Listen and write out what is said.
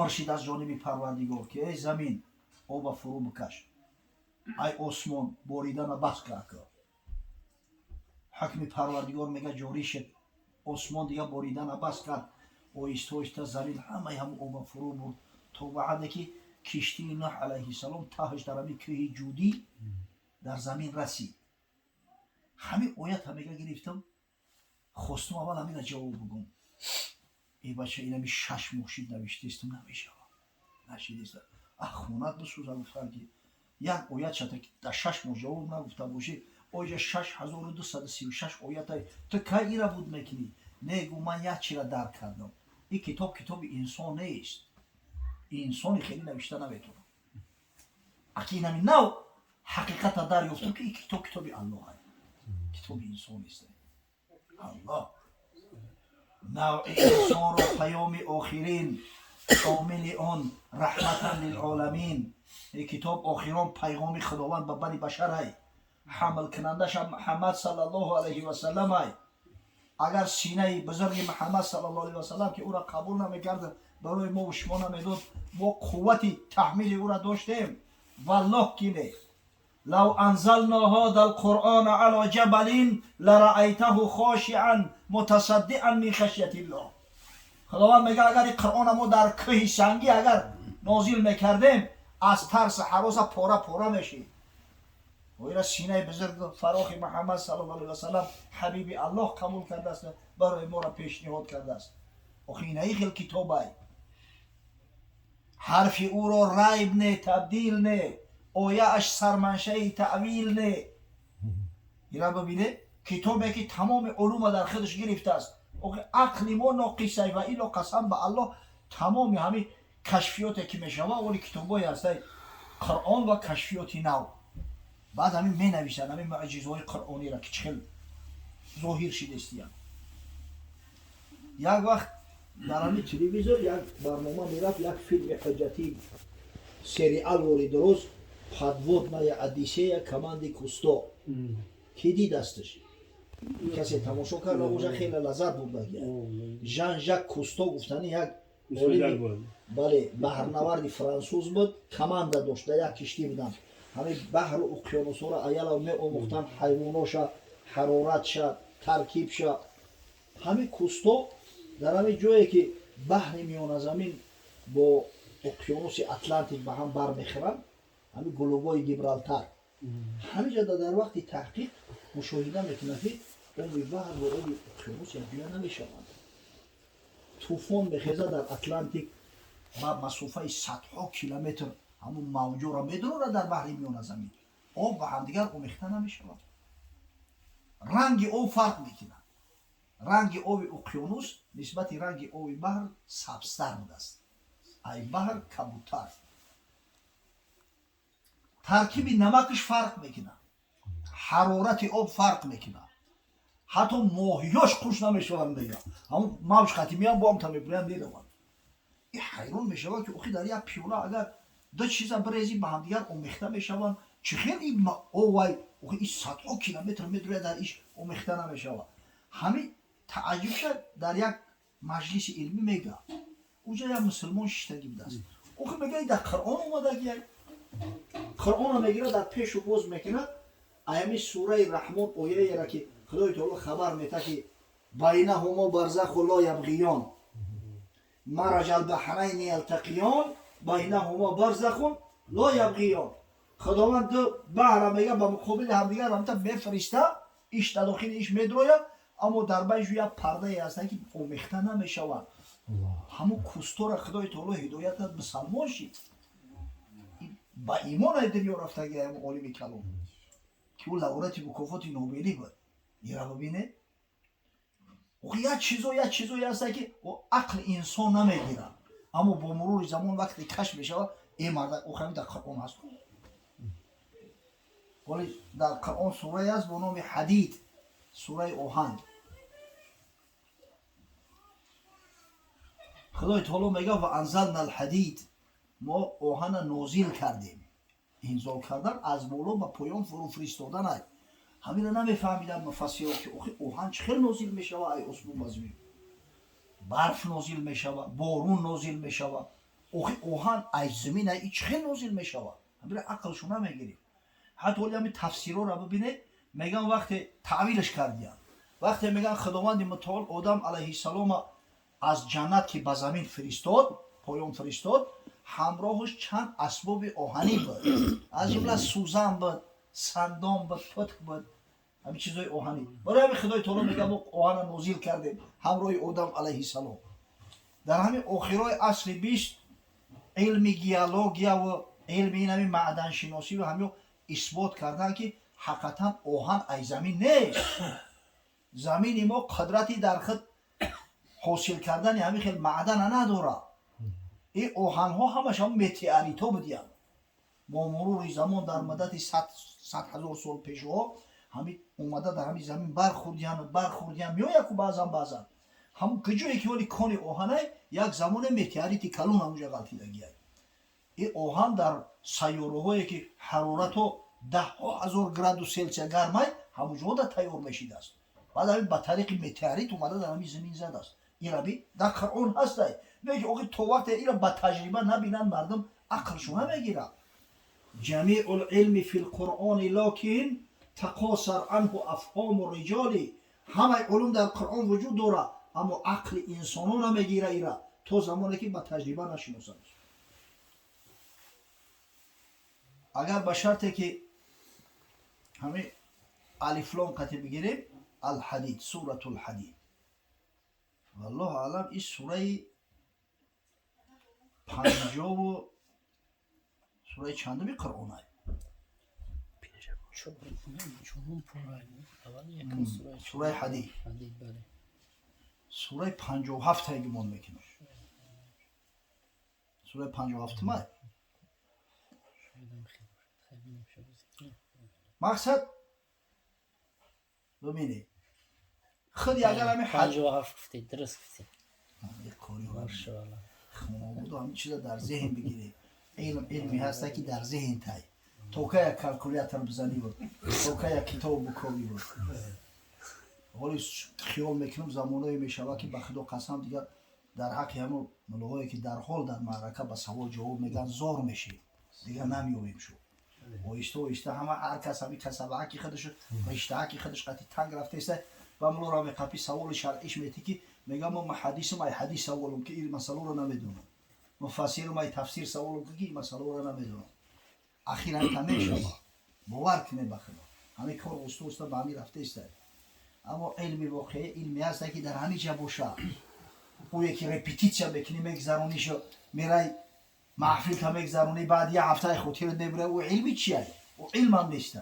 باشید از جانب پروردگار که ای زمین آب فرو بکش، ای آسمان باریدن بس کرد. حکم پروردگار میگه جاری شد، آسمان دیگه باریدن بس کرد، آهسته آهسته زمین همه هم آب فرو برد تا وعده که کشتی نوح علیه السلام تهش در همین کوه جودی در زمین رسید. همین آیت هم میگه گرفتم خواستم اول همین جواب بگم. ای بچه این همی 6 مخشید نوشته استم نمیشه نشید است اخونت بسوز گفتن که یک آیت شده که در 6 ماه جواب نگفته باشی آیه 6236 آیت های تو که ایره بود میکنی؟ نگو من یک چی را درک کردم. این کتاب انسان نیست، انسانی خیلی نوشته نمیتونه. اگه این همی نو حقیقت دریافتم که این کتاب الله هست، کتاب انسان نیست. الله نوع انسان را پیام آخرین شامل آن رحمتا للعالمین. این کتاب آخران پیغام خداوند به بنی بشر های، حمل کنندش محمد صلی الله علیه و سلم های. اگر سینه بزرگ محمد صلی الله علیه و سلم که او را قبول نمیکرد برای ما و شما نمیداد، ما قوتی تحمیل او را داشتیم. والله که نه لو انزلنا هذا القرآن على جبل لرأيته خاشعا متصدعا من خشیة الله. خداوند میگه اگر این قرآن ما در کوه سنگی اگر نازل میکردیم از ترس هراس پاره پاره میشید. و این سینه بزرگ فراخ محمد صلی الله علیه و سلم حبیب الله قبول کرده است، برای ما را پیشنهاد کرده است. آخه این خیلی کتابه، حرف او را ریب نه، تبدیل نه، آیه اش سرمنشه تعویل نه. این را ببینه کتابی که تمام علوم در خودش گرفته است. عقل ما ناقصه و ایلا قسم به الله تمام همین کشفیاتی که میشوه اولی کتابایی هست قرآن و کشفیاتی نو. بعد همین می نویسن همین معجزهای قرآنی را که چخل ظاهر شده استیم. یک وقت در همین تلویزیون یک برنامه میرفت، یک فیلم حجتی سریال ولی درست подводная одиссея команды Кусто کی دید استش؟ کسی تماشا کرد و اونجا خیلی لذت برده گرفت. ژان ژاک کوستو گفتن یک بله بحرنورد فرانسوز بود، کماندا داشت، یک کشتی بودن. همین بحر و اقیانوس‌ها را ایالا می آموختن، حیواناشا، حرارتشا، ترکیبشا. همین کوستو در همین جایی که بحر میان زمین با اقیانوس اتلانتیک به هم برمیخورن، همین گلوبای گیبرالتار، همینجا در وقت تحقیق مشاهده میکنه که اون بحر و اون اقیانوس یک جا نمیشوند. طوفان میخیزه در اتلانتیک با مسافه صدها کیلومتر همون موجا را میدونه در بحر میان زمین، آب به همدیگر آمیخته نمیشوند. رنگ آب فرق میکنه. رنگ آب اقیانوس نسبت رنگ آب بحر سبزتر بوده است. ای بحر کبوتر. ترکیب نمکش فرق میکنه، حرارت آب فرق میکنه، حتی ماهیاش خوش نمیشوند دیگه. همون موج خطی میان با هم تمیبریان دیدوان. این حیران میشود که اخی در یک پیوله اگر دو چیز بریزی به هم دیگر آمیخته میشوند، چه خیلی اوای اخی این صدها کیلومتر میدوه در ایش آمیخته نمیشود. همین تعجب شد در یک مجلس علمی میگه اونجا یک مسلمان شیشتگی بوده است. اخی میگه در قرآن اومده که قرآن میگیره در پیش و باز میکنه ایمی سوره رحمان آیه را که خدای تعالی خبر میده که بینهما برزخ لا یبغیان مرج البحرین یلتقیان بینهما برزخ لا یبغیان. خداوند دو بحر میگه به مقابل همدیگر هم میفرسته، ایش در داخل ایش میدروید، اما در بینش یک پرده هست که آمیخته نمیشوند. همون کوستو را خدای تعالی هدایت داد مسلمان شید، با ایمان های دنیا رفته گه همون عالم کلام که اون لغورت مکافات نوبلی بود. یه را ببینه یک چیزایی هست که عقل انسان نمیگیره، اما با مرور زمان وقتی کشف میشه این مرد اخرین در قرآن هست. ولی در قرآن سوره هست با نام حدید، سوره آهن. خدای تعالی میگه و انزلنا الحدید، ما آهن نازل کردیم. انزال کردن از بالا به پایان فرو فرستادن است. همین را نمیفهمیدن مفسران که آهن چخیل نازل میشود. ای اسمون بزمی برف نازل میشود، بارون نازل میشود. اوهان ای زمین ای چه نازل میشود همین عقلشون نمیگیریم حتی ولی همین تفسیرها را ببینید میگن وقتی تعویلش کردیم وقتی میگن خداوند متعال آدم علیه السلام از جنت که به زمین فرستاد پایان فرستاد همراهش چند اسباب آهنی بود از جمله سوزن بود سندان بود پتک بود همین چیزای آهنی برای همین خدای تعالی میگه ما آهن نازل کردیم همراه آدم علیه السلام در همین آخرای عصر 20 علم گیولوژیا و علم این همین معدن شناسی و همین اثبات کردن که حقیقتا آهن ای زمین نیست زمین ما قدرتی در خود حاصل کردن همین خیلی معدن نداره این آهن ها همش هم متئوریت ها بودیم با مرور زمان در مدت 100,000 سال پیش ها همین اومده در همین زمین برخوردیم یا یک بعضا هم کجایی که ولی کانی آهنه یک زمان متئوریت کلون همونجا غلطیدگی این آهن در سیاره هایی که حرارت ها 10,000 گراد سلسیوس گرمه همونجا در تیار میشید است بعد همین به طریق متئوریت اومده در همین زمین زده است این را بی در قرآن هست میگه آقای تو وقت این را به تجربه نبینن مردم عقلشون نمیگیره جمیع العلم فی القرآن لکن تقاصر عنه افهام الرجال همه علوم در قرآن وجود داره اما عقل انسانو نمیگیره این را تا زمانی که به تجربه نشناسند اگر به شرطی که همین الف لام قطع بگیریم الحدید سورة الحدید والله اعلم این سوره 50 و سوره چندمی قرآن است سوره حدید سوره 57 هایی گمان میکنم سوره 57 ما مقصد ببینید خودی اگر همین 57 گفتید درست گفتید یک کاری ماشاءالله خونه بود همین چیزا در ذهن بگیری علمی هسته که در ذهن تای تو که یک کلکولیاتر بزنی بود تو که یک کتاب بکوبی بود ولی خیال میکنم زمانایی میشود که به خدا قسم دیگر در حق همون ملوهایی که در حال در معرکه به سوال جواب میگن زار میشی دیگر نمیومیم شو آیسته همه هر کس همی کسبه حقی خودش رشته حقی خودش قطعی تنگ رفته است و ملو را میقپی سوال شرعیش میتی که میگم ما حدیث سوالم که این مسئله رو نمیدونم مفسر ما تفسیر سوالم که این مسئله رو نمیدونم اخیرا تمام شد باور کنه بخدا همین کار استوستا به همین رفته است اما علمی واقعی علمی هست که در همین جا باشه او یکی رپیتیشن بکنی میگذرونیشو میرای محفل تا میگذرونی بعد یه هفته خاطر نمیره او علمی چیه او علم هم نیست